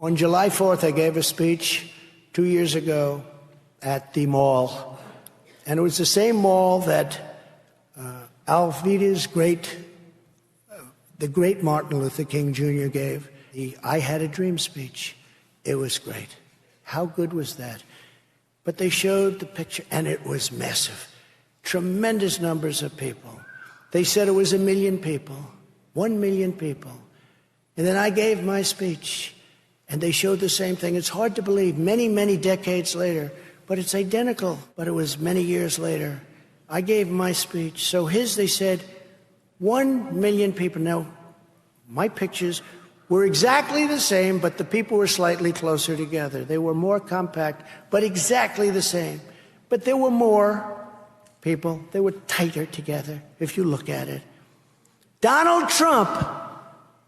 On July 4th, I gave a speech 2 years ago at the mall, and it was the same mall that Alvida's the great Martin Luther King Jr. gave the I Had a Dream speech. It was great. How good was that? But they showed the picture, and it was massive. Tremendous numbers of people. They said it was 1 million people, 1 million people. And then I gave my speech, and they showed the same thing. It's hard to believe, many, many decades later, but it's identical. But it was many years later. I gave my speech. So they said, 1 million people. Now, my pictures were exactly the same, but the people were slightly closer together. They were more compact, but exactly the same. But there were more people. They were tighter together, if you look at it. Donald Trump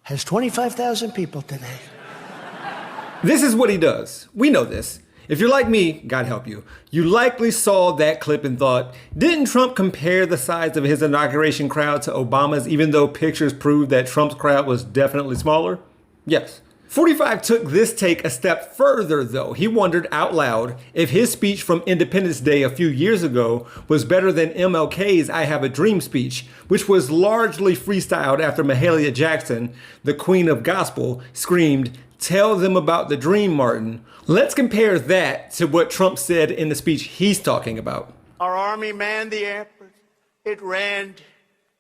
has 25,000 people today. This is what he does. We know this. If you're like me, God help you, you likely saw that clip and thought, didn't Trump compare the size of his inauguration crowd to Obama's, even though pictures proved that Trump's crowd was definitely smaller? Yes. 45 took this take a step further, though. He wondered out loud if his speech from Independence Day a few years ago was better than MLK's I Have a Dream speech, which was largely freestyled after Mahalia Jackson, the queen of gospel, screamed, "Tell them about the dream, Martin." Let's compare that to what Trump said in the speech he's talking about. Our army manned the airport. It ran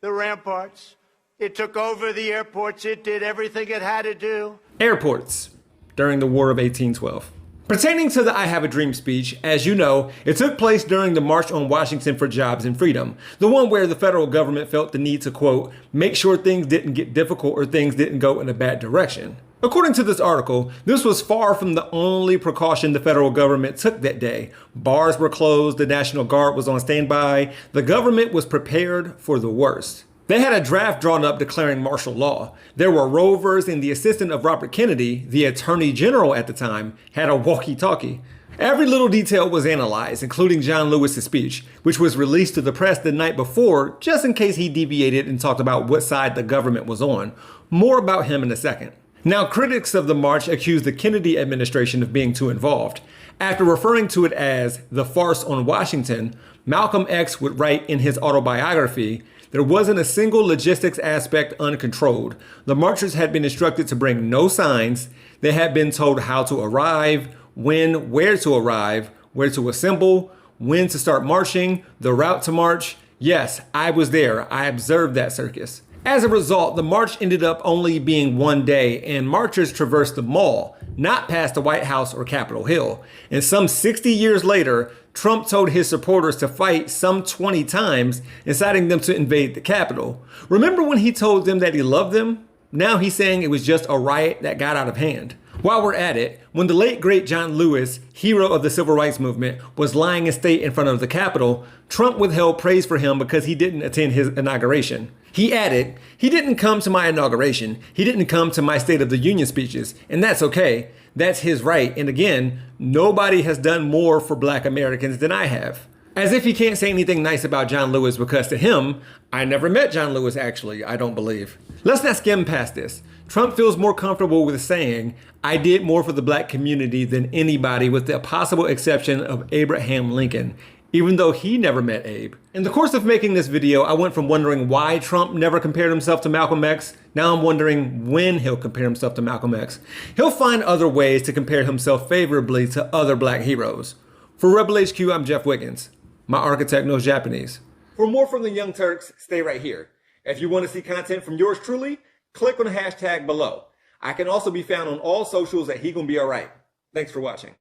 the ramparts. It took over the airports. It did everything it had to do. Airports during the War of 1812. Pertaining to the I Have a Dream speech, as you know, it took place during the March on Washington for Jobs and Freedom, the one where the federal government felt the need to, quote, make sure things didn't get difficult or things didn't go in a bad direction. According to this article, this was far from the only precaution the federal government took that day. Bars were closed, the National Guard was on standby, the government was prepared for the worst. They had a draft drawn up declaring martial law. There were rovers, and the assistant of Robert Kennedy, the attorney general at the time, had a walkie-talkie. Every little detail was analyzed, including John Lewis's speech, which was released to the press the night before, just in case he deviated and talked about what side the government was on. More about him in a second. Now, critics of the march accused the Kennedy administration of being too involved. After referring to it as the farce on Washington, Malcolm X would write in his autobiography, there wasn't a single logistics aspect uncontrolled. The marchers had been instructed to bring no signs. They had been told how to arrive, when, where to arrive, where to assemble, when to start marching, the route to march. Yes, I was there. I observed that circus. As a result, the march ended up only being one day, and marchers traversed the mall, not past the White House or Capitol Hill. And some 60 years later, Trump told his supporters to fight some 20 times, inciting them to invade the Capitol. Remember when he told them that he loved them? Now he's saying it was just a riot that got out of hand. While we're at it, when the late great John Lewis, hero of the civil rights movement, was lying in state in front of the Capitol, Trump withheld praise for him because he didn't attend his inauguration. He added, he didn't come to my inauguration, he didn't come to my State of the Union speeches, and that's okay. That's his right, and again, nobody has done more for Black Americans than I have. As if he can't say anything nice about John Lewis because to him, I never met John Lewis actually, I don't believe. Let's not skim past this. Trump feels more comfortable with saying, I did more for the Black community than anybody with the possible exception of Abraham Lincoln, even though he never met Abe. In the course of making this video, I went from wondering why Trump never compared himself to Malcolm X. Now I'm wondering when he'll compare himself to Malcolm X. He'll find other ways to compare himself favorably to other Black heroes. For Rebel HQ, I'm Jeff Wiggins. My architect knows Japanese. For more from the Young Turks, stay right here. If you want to see content from yours truly, click on the hashtag below. I can also be found on all socials at He Gon' Be Alright. Thanks for watching.